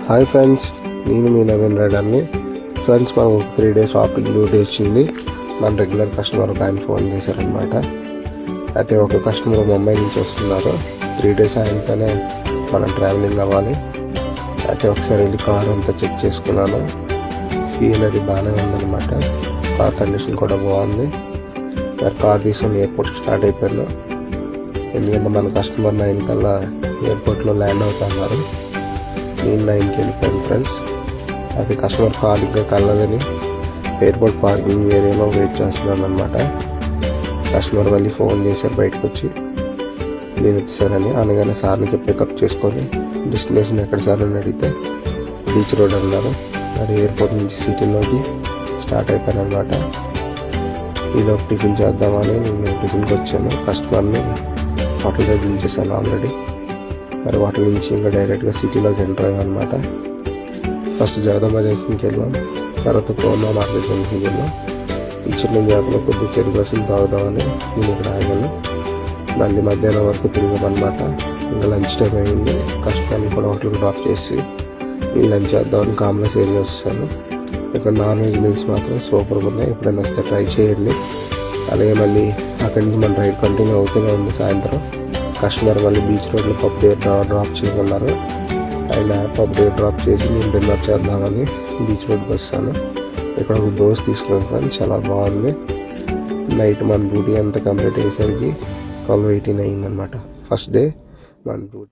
Hi friends, నేను మీ Naveen Reddy. Friends, మనకు 3 days shopping duty వచ్చింది. మన రెగ్యులర్ కస్టమర్ ఒక ఆయన ఫోన్ చేశారనమాట. అయితే ఒక కస్టమర్ ముంబై నుంచి వస్తున్నారు. 3 days ఆయనతోనే మనం ట్రావెలింగ్ అవ్వాలి. అయితే ఒకసారి వెళ్ళి కార్ అంతా చెక్ చేసుకున్నాను. ఫీల్ అది బాగానే ఉందన్నమాట. కార్ కండిషన్ కూడా బాగుంది. మరి కార్ తీసుకొని ఎయిర్పోర్ట్కి స్టార్ట్ అయిపోయాను. ఎందుకంటే మన కస్టమర్ 9 కల్లా ఎయిర్పోర్ట్లో ల్యాండ్ అవుతున్నారు. నేను 9కి వెళ్ళిపోయాను ఫ్రెండ్స్. అది కస్టమర్ కార్ ఇంకా కలదని ఎయిర్పోర్ట్ పార్కింగ్ ఏరియాలో వెయిట్ చేస్తున్నాను అనమాట. కస్టమర్ మళ్ళీ ఫోన్ చేశారు బయటకు వచ్చి నేను వచ్చానని. అనగానే సార్ని పికప్ చేసుకొని డెస్టినేషన్ ఎక్కడ సార్ అని అడిగితే బీచ్ రోడ్ అన్నారు. మరి ఎయిర్పోర్ట్ నుంచి సిటీలోకి స్టార్ట్ అయిపోయాను అనమాట. ఈలోపు టిఫిన్ చేద్దామని నేను టిఫిన్కి వచ్చాను. కస్టమర్ని హోటల్ దగ్గర దించేసాను ఆల్రెడీ. మరి హోటల్ నుంచి ఇంకా డైరెక్ట్గా సిటీలోకి ఎంటర్ అయ్యాం అనమాట. ఫస్ట్ జగదాంబ జంక్షన్కి వెళ్ళాం, తర్వాత కోమా మార్కెట్ జంక్షన్కి వెళ్ళాం. ఇచ్చిన జాతలో కొద్ది చెరుకు రసం తాగుదామని నేను ఇక్కడ ఆగాను. మళ్ళీ మధ్యాహ్నం వరకు తిరిగామన్నమాట. ఇంకా లంచ్ టైం అయింది. కస్టమర్ని కూడా హోటల్కి డ్రాప్ చేసి నేను లంచ్ చేద్దామని కాంప్లెక్స్ ఏరియా వస్తాను. ఇక్కడ నాన్ వెజ్ మీల్స్ మాత్రం సూపర్గా ఉన్నాయి. ఎప్పుడైనా వస్తే ట్రై చేయండి. అలాగే మళ్ళీ అక్కడి నుంచి మన రైడ్ కంటిన్యూ అవుతూనే ఉంది. సాయంత్రం కస్టమర్ మళ్ళీ బీచ్ రోడ్లో పబ్ దగ్గర డ్రాప్ చేయమన్నారు. ఆయన పబ్ దగ్గర డ్రాప్ చేసి నేను డిన్నర్ చేద్దామని బీచ్ రోడ్కి వస్తాను. ఇక్కడ ఒక దోశ తీసుకున్నాను ఫ్రెండ్స్, చాలా బాగుంది. నైట్ మన డ్యూటీ అంతా కంప్లీట్ అయ్యేసరికి 12:18 అయిందనమాట. ఫస్ట్ డే మన డ్యూటీ.